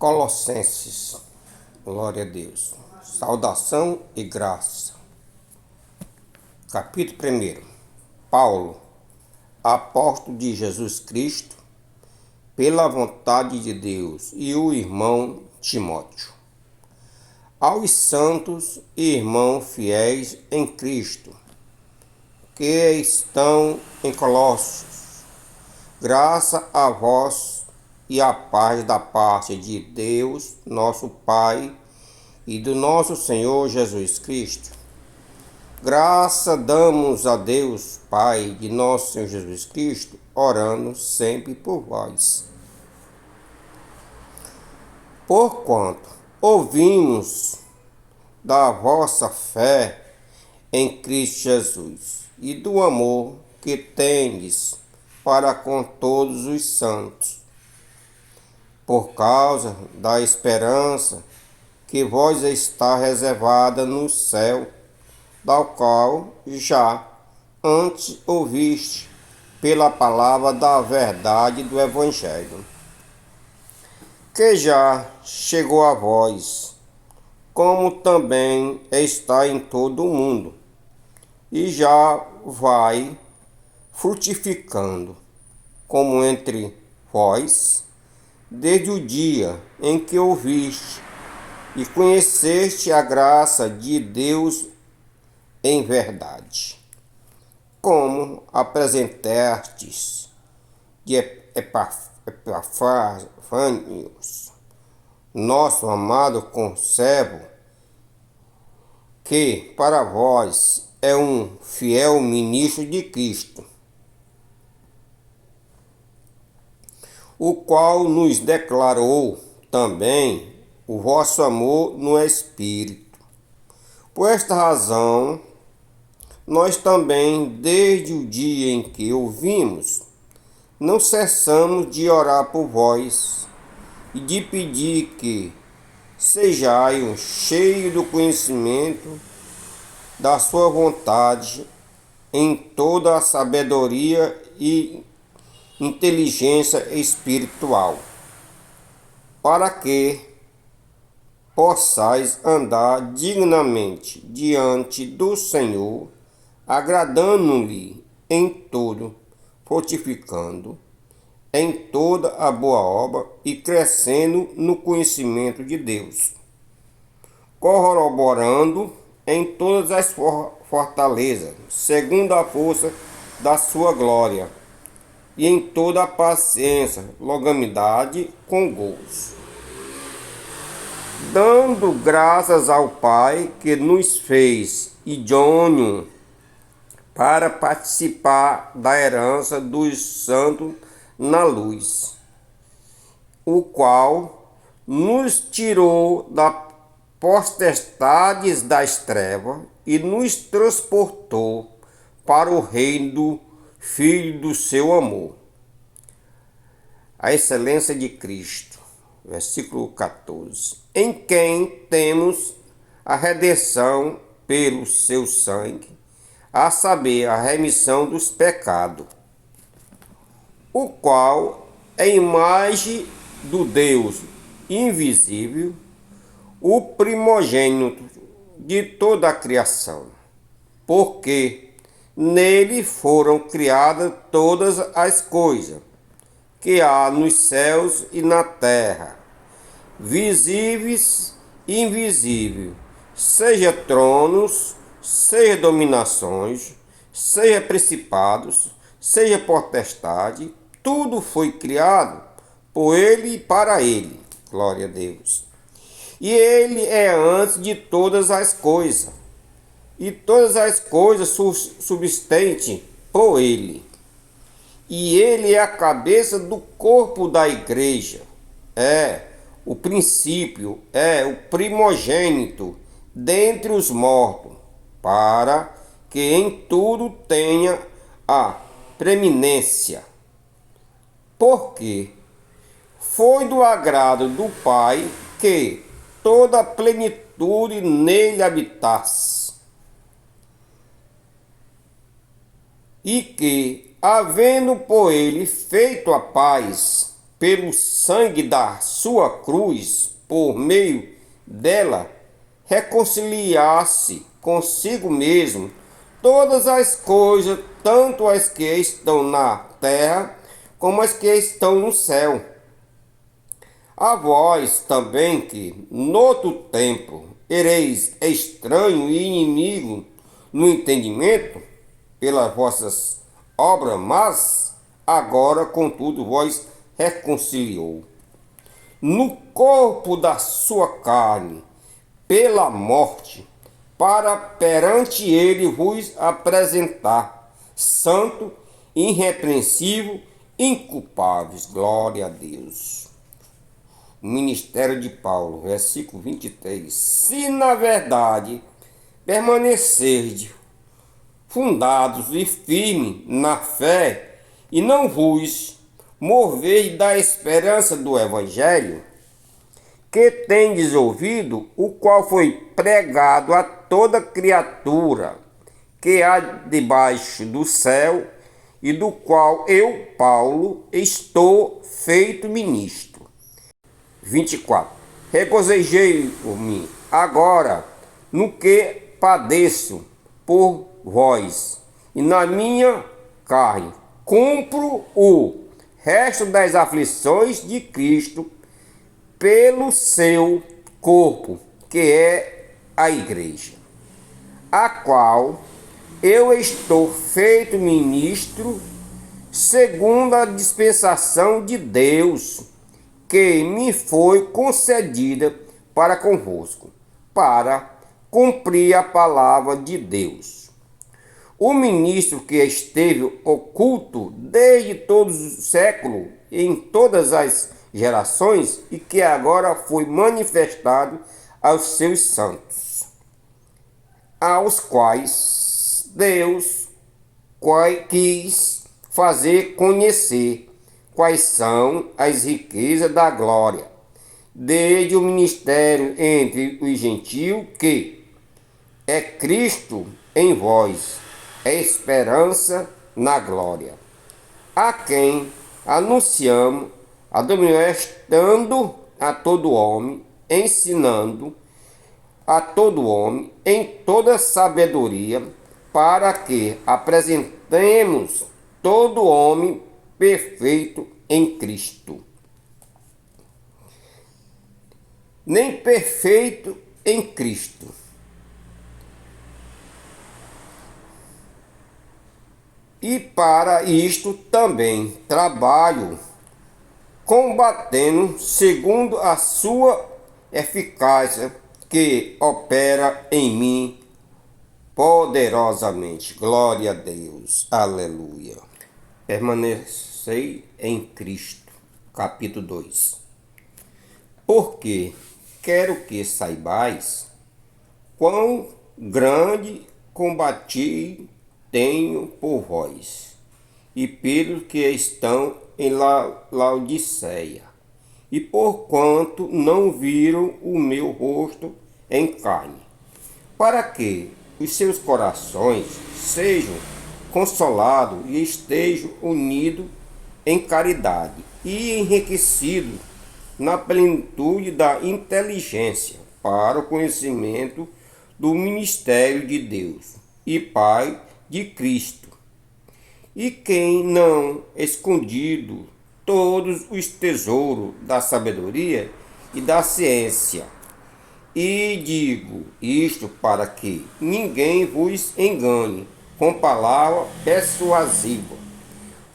Colossenses, glória a Deus. Saudação e graça. Capítulo 1. Paulo, apóstolo de Jesus Cristo, pela vontade de Deus, e o irmão Timóteo. Aos santos e irmãos fiéis em Cristo, que estão em Colossos, graça a vós e a paz da parte de Deus, nosso Pai, e do nosso Senhor Jesus Cristo. Graça damos a Deus, Pai de nosso Senhor Jesus Cristo, orando sempre por vós. Porquanto ouvimos da vossa fé em Cristo Jesus e do amor que tendes para com todos os santos, por causa da esperança que vos está reservada no céu, da qual já antes ouviste pela palavra da verdade do Evangelho, que já chegou a vós, como também está em todo o mundo, e já vai frutificando, como entre vós, desde o dia em que ouviste e conheceste a graça de Deus em verdade, como apresentastes de Epafranios, nosso amado conservo, que para vós é um fiel ministro de Cristo, o qual nos declarou também o vosso amor no Espírito. Por esta razão, nós também, desde o dia em que ouvimos, não cessamos de orar por vós e de pedir que sejais cheios do conhecimento da sua vontade em toda a sabedoria e inteligência espiritual, para que possais andar dignamente diante do Senhor, agradando-lhe em tudo, fortificando em toda a boa obra e crescendo no conhecimento de Deus, corroborando em todas as fortalezas, segundo a força da sua glória, e em toda a paciência, longanimidade com gozo, dando graças ao Pai que nos fez idôneos para participar da herança dos santos na luz, o qual nos tirou da potestades das trevas e nos transportou para o reino do Filho do seu amor, a excelência de Cristo. Versículo 14. Em quem temos a redenção pelo seu sangue, a saber, a remissão dos pecados, o qual é imagem do Deus invisível, o primogênito de toda a criação, porque nele foram criadas todas as coisas que há nos céus e na terra, visíveis e invisíveis, seja tronos, seja dominações, seja principados, seja potestade, tudo foi criado por ele e para ele. Glória a Deus. E ele é antes de todas as coisas, e todas as coisas subsistem por ele. E ele é a cabeça do corpo da igreja, é o princípio, é o primogênito dentre os mortos, para que em tudo tenha a preeminência. Porque foi do agrado do Pai que toda a plenitude nele habitasse, e que, havendo por ele feito a paz pelo sangue da sua cruz, por meio dela, reconciliar-se consigo mesmo todas as coisas, tanto as que estão na terra como as que estão no céu. A vós também que, noutro tempo, ereis estranho e inimigo no entendimento, pelas vossas obras, mas agora, contudo, vós reconciliou no corpo da sua carne, pela morte, para perante ele vos apresentar, santo, irrepreensível, inculpáveis. Glória a Deus. Ministério de Paulo, versículo 23. Se na verdade permanecerdes fundados e firmes na fé, e não vos moveis da esperança do Evangelho, que tendes ouvido, o qual foi pregado a toda criatura que há debaixo do céu, e do qual eu, Paulo, estou feito ministro. 24. Regozijei-me agora no que padeço por vós, e na minha carne cumpro o resto das aflições de Cristo pelo seu corpo, que é a igreja, a qual eu estou feito ministro segundo a dispensação de Deus, que me foi concedida para convosco, para cumprir a palavra de Deus. O ministro que esteve oculto desde todos os séculos, em todas as gerações, e que agora foi manifestado aos seus santos, aos quais Deus quis fazer conhecer quais são as riquezas da glória, desde o ministério entre os gentios, que é Cristo em vós, é esperança na glória, a quem anunciamos, admoestando a todo homem, ensinando a todo homem em toda sabedoria, para que apresentemos todo homem perfeito em Cristo. Nem perfeito em Cristo. E para isto também trabalho, combatendo segundo a sua eficácia, que opera em mim poderosamente. Glória a Deus. Aleluia. Permanecei em Cristo. Capítulo 2. Porque quero que saibais quão grande combate tenho por vós, e pelos que estão em Laodiceia, e por quanto não viram o meu rosto em carne, para que os seus corações sejam consolados e estejam unidos em caridade e enriquecidos na plenitude da inteligência, para o conhecimento do ministério de Deus e Pai de Cristo, e quem não escondido todos os tesouros da sabedoria e da ciência. E digo isto para que ninguém vos engane com palavra persuasiva,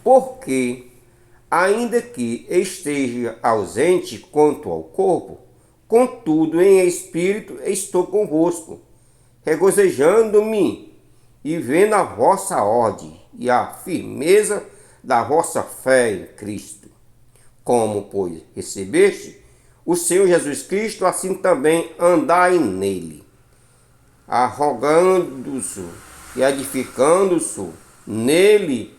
porque ainda que esteja ausente quanto ao corpo, contudo em espírito estou convosco, regozijando-me e vendo a vossa ordem e a firmeza da vossa fé em Cristo. Como, pois, recebeste o Senhor Jesus Cristo, assim também andai nele, arrogando-se e edificando-se nele,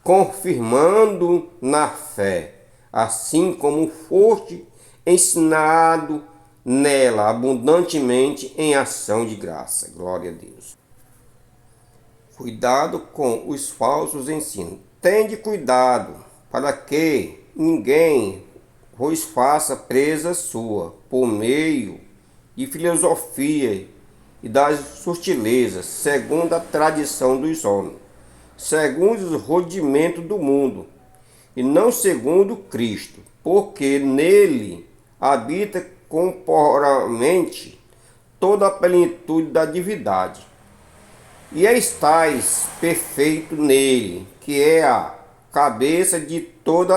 confirmando na fé, assim como foste ensinado nela abundantemente em ação de graça. Glória a Deus. Cuidado com os falsos ensinos. Tende cuidado para que ninguém vos faça presa sua, por meio de filosofia e das sutilezas, segundo a tradição dos homens, segundo os rudimentos do mundo, e não segundo Cristo, porque nele habita corporalmente toda a plenitude da divindade. E estais perfeito nele, que é a cabeça de todo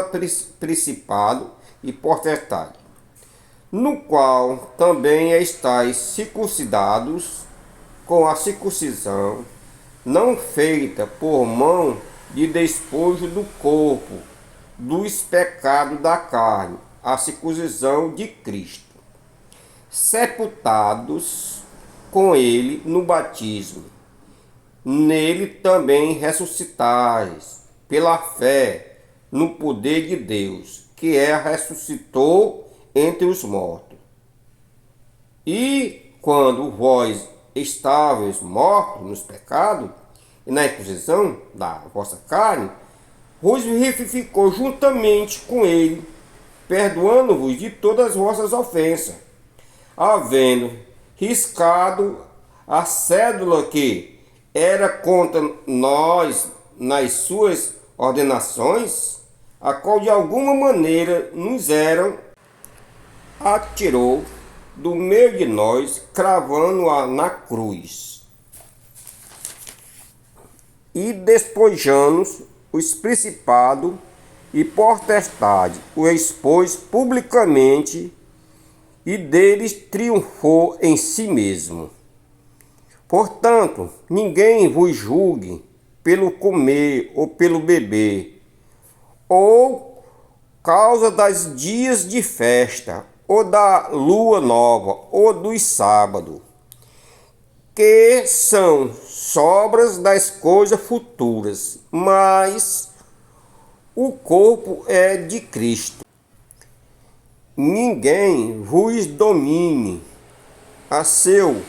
principado e potestade, no qual também estais circuncidados com a circuncisão, não feita por mão de despojo do corpo, dos pecados da carne, a circuncisão de Cristo, sepultados com ele no batismo, nele também ressuscitais, pela fé no poder de Deus, que ressuscitou entre os mortos. E quando vós estáveis mortos nos pecados e na inquisição da vossa carne, vos vivificou juntamente com ele, perdoando-vos de todas as vossas ofensas, havendo riscado a cédula que era contra nós nas suas ordenações, a qual de alguma maneira nos atirou do meio de nós, cravando-a na cruz. E despojando os principados e potestade, o expôs publicamente e deles triunfou em si mesmo. Portanto, ninguém vos julgue pelo comer ou pelo beber, ou causa das dias de festa, ou da lua nova, ou dos sábados, que são sobras das coisas futuras, mas o corpo é de Cristo. Ninguém vos domine a seu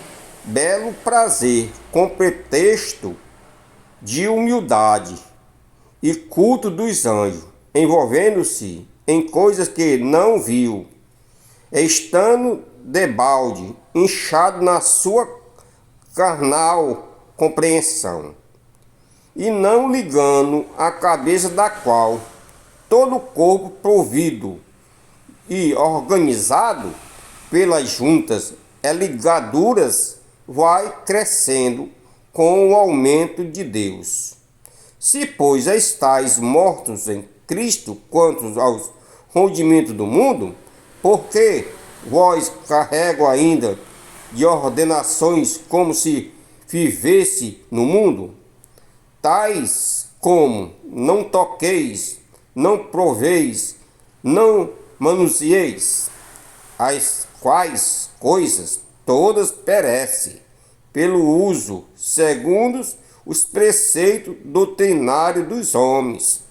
belo prazer, com pretexto de humildade e culto dos anjos, envolvendo-se em coisas que não viu, estando debalde, inchado na sua carnal compreensão, e não ligando a cabeça da qual todo o corpo provido e organizado pelas juntas e ligaduras vai crescendo com o aumento de Deus. Se, pois, estáis mortos em Cristo quanto aos rudimentos do mundo, porque vós carrego ainda de ordenações como se vivesse no mundo, tais como não toqueis, não proveis, não manuseeis, as quais coisas todas perecem pelo uso, segundo os preceitos doutrinários dos homens,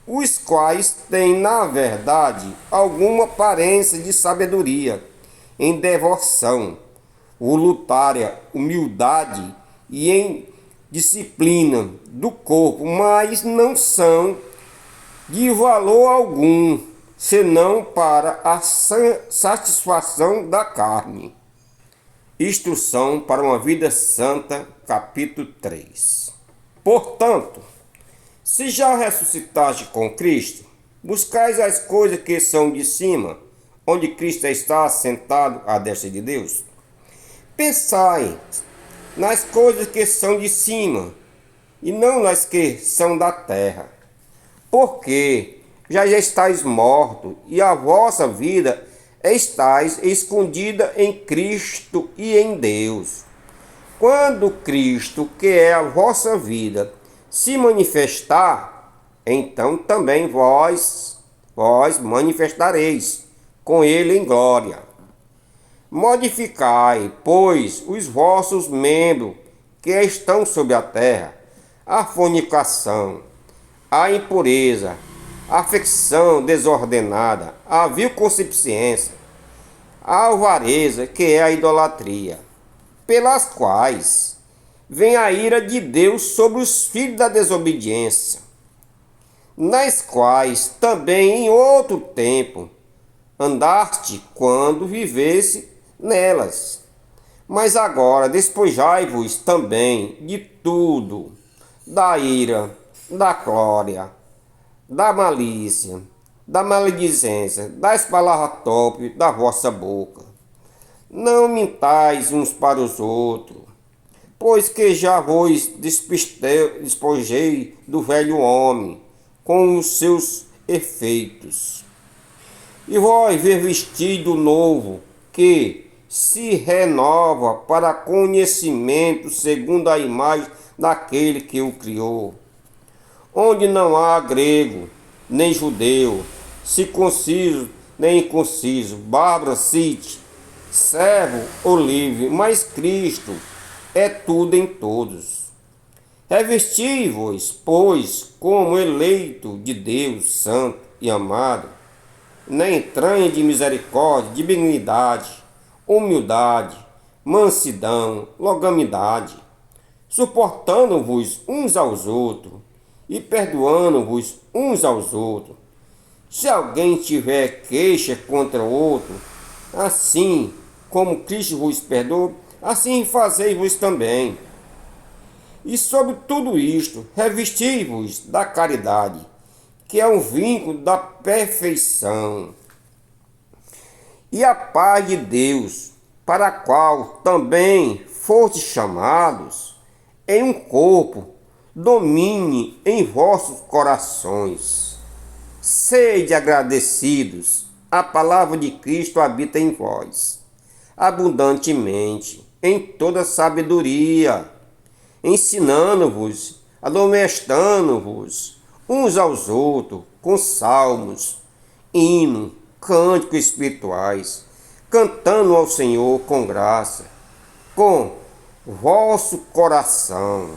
os quais têm, na verdade, alguma aparência de sabedoria, em devoção, voluntária, humildade e em disciplina do corpo, mas não são de valor algum, senão para a satisfação da carne. Instrução para uma vida santa, capítulo 3. Portanto, se já ressuscitaste com Cristo, buscais as coisas que são de cima, onde Cristo está assentado à destra de Deus. Pensai nas coisas que são de cima, e não nas que são da terra. Porque já estáis mortos, e a vossa vida estáis escondida em Cristo e em Deus. Quando Cristo, que é a vossa vida, se manifestar, então também vós manifestareis com ele em glória. Modificai, pois, os vossos membros que estão sobre a terra, a fornicação, a impureza, a afecção desordenada, a vil concupiscência, a avareza, que é a idolatria, pelas quais vem a ira de Deus sobre os filhos da desobediência, nas quais também em outro tempo andaste quando vivesse nelas. Mas agora despojai-vos também de tudo, da ira, da glória, da malícia, da maledicência, das palavras torpes da vossa boca. Não mintais uns para os outros, pois que já vos despojei do velho homem, com os seus efeitos. E vós ver vestido novo, que se renova para conhecimento segundo a imagem daquele que o criou, onde não há grego, nem judeu, circunciso, nem inconciso, bárbaro, cite, servo ou livre, mas Cristo é tudo em todos. Revesti-vos, pois, como eleito de Deus, santo e amado, na entranha de misericórdia, de benignidade, humildade, mansidão, longanimidade, suportando-vos uns aos outros e perdoando-vos uns aos outros. Se alguém tiver queixa contra o outro, assim como Cristo vos perdoou, assim fazei-vos também. E sobre tudo isto, revesti-vos da caridade, que é um vínculo da perfeição. E a paz de Deus, para a qual também fostes chamados, em um corpo, domine em vossos corações. Sede agradecidos, a palavra de Cristo habita em vós, abundantemente, em toda sabedoria, ensinando-vos, admoestando-vos uns aos outros com salmos, hinos, cânticos espirituais, cantando ao Senhor com graça, com vosso coração.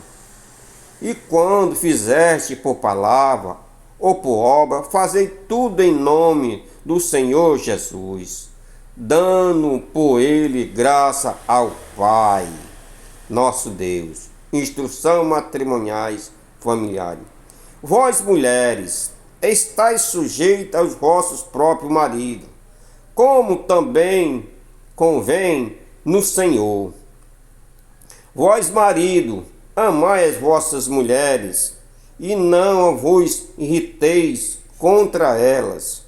E quando fizeste por palavra ou por obra, fazei tudo em nome do Senhor Jesus, dando por ele graça ao Pai, nosso Deus. Instrução matrimoniais familiares. Vós, mulheres, estáis sujeitas aos vossos próprios maridos, como também convém no Senhor. Vós, marido, amai as vossas mulheres, e não vos irriteis contra elas.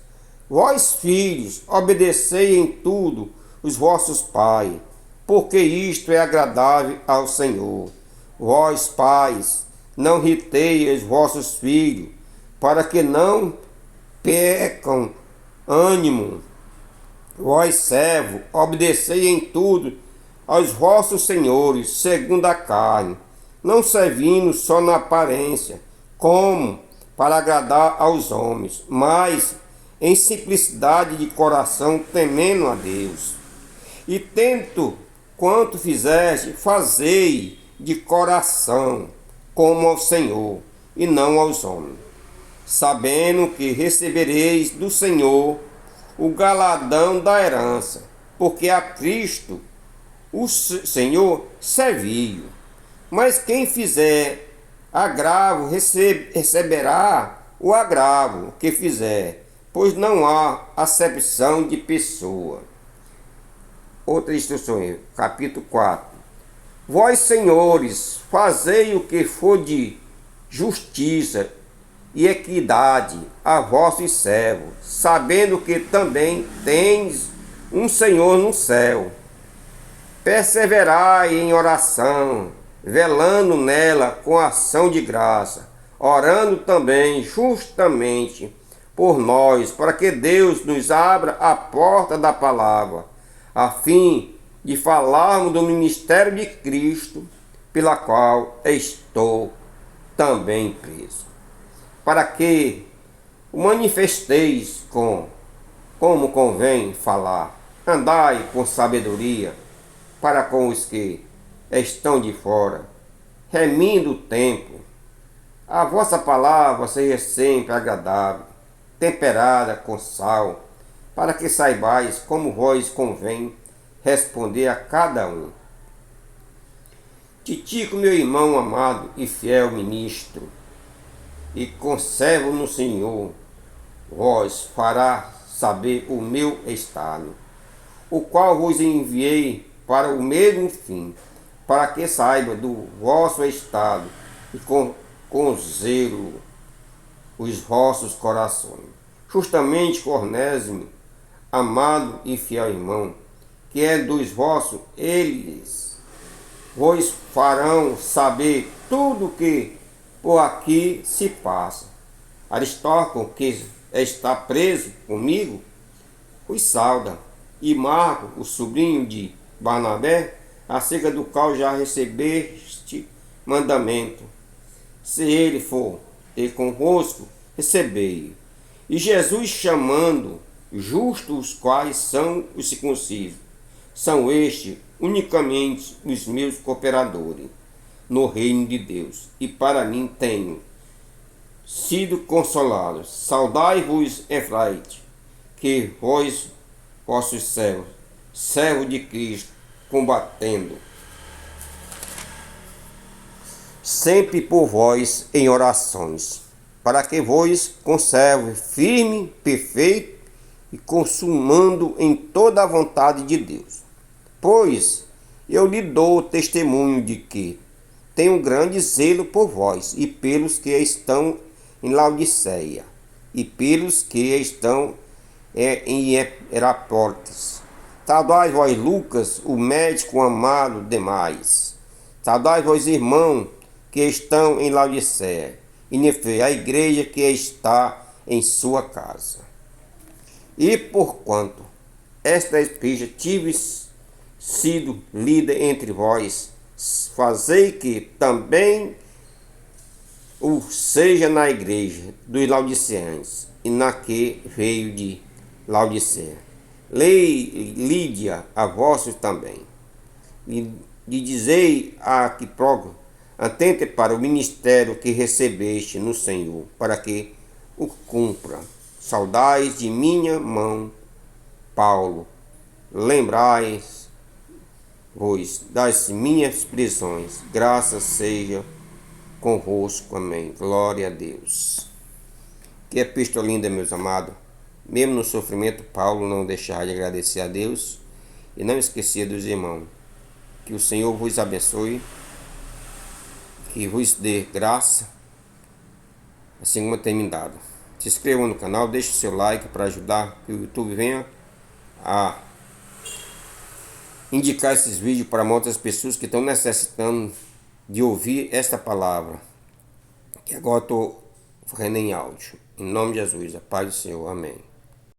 Vós, filhos, obedecei em tudo os vossos pais, porque isto é agradável ao Senhor. Vós, pais, não irritei os vossos filhos, para que não percam ânimo. Vós, servo, obedecei em tudo aos vossos senhores, segundo a carne, não servindo só na aparência, como para agradar aos homens, mas em simplicidade de coração, temendo a Deus. E tento quanto fizeste, fazei de coração, como ao Senhor, e não aos homens, sabendo que recebereis do Senhor o galadão da herança, porque a Cristo o Senhor serviu. Mas quem fizer agravo receberá o agravo que fizer, pois não há acepção de pessoa. Outra instrução, capítulo 4. Vós, senhores, fazei o que for de justiça e equidade a vossos servos, sabendo que também tens um Senhor no céu. Perseverai em oração, velando nela com ação de graça, orando também justamente por nós, para que Deus nos abra a porta da palavra, a fim de falarmos do ministério de Cristo, pela qual estou também preso, para que o manifesteis como convém falar. Andai com sabedoria para com os que estão de fora, remindo o tempo. A vossa palavra seja sempre agradável, temperada com sal, para que saibais como vos convém responder a cada um. Titico, meu irmão amado e fiel ministro, e conservo no Senhor, vos fará saber o meu estado, o qual vos enviei para o mesmo fim, para que saiba do vosso estado e com zelo os vossos corações. Justamente Cornésio, amado e fiel irmão, que é dos vossos, eles vos farão saber tudo o que por aqui se passa. Aristarco, que está preso comigo, os sauda, e Marco, o sobrinho de Barnabé, acerca do qual já recebeste mandamento. Se ele for ter convosco, recebei-o. E Jesus chamando justos os quais são os circuncisos, são estes unicamente os meus cooperadores no reino de Deus, e para mim tenho sido consolados. Saudai-vos, Efraite, que vós, vossos servos, servos de Cristo, combatendo sempre por vós em orações, para que vos conserve firme, perfeito e consumando em toda a vontade de Deus. Pois eu lhe dou testemunho de que tenho grande zelo por vós e pelos que estão em Laodiceia e pelos que estão em Hierápolis. Saudai vós, Lucas, o médico amado demais. Saudai vós, irmão, que estão em Laodiceia, e Nefe, a igreja que está em sua casa. E porquanto esta igreja tive sido lida entre vós, fazei que também o seja na igreja dos laodiceenses, e na que veio de Laodiceia. Lídia a vossos também. E dizei a Quiprogo, atente para o ministério que recebeste no Senhor, para que o cumpra. Saudais de minha mão, Paulo. Lembrai-vos das minhas prisões. Graças seja convosco. Amém. Glória a Deus. Que epístola linda, meus amados. Mesmo no sofrimento, Paulo não deixava de agradecer a Deus e não esquecia dos irmãos. Que o Senhor vos abençoe, que vos dê graça, assim como tem me dado. Se inscreva no canal, deixe o seu like para ajudar que o YouTube venha a indicar esses vídeos para outras pessoas que estão necessitando de ouvir esta palavra, que agora estou fazendo em áudio. Em nome de Jesus, a paz do Senhor. Amém.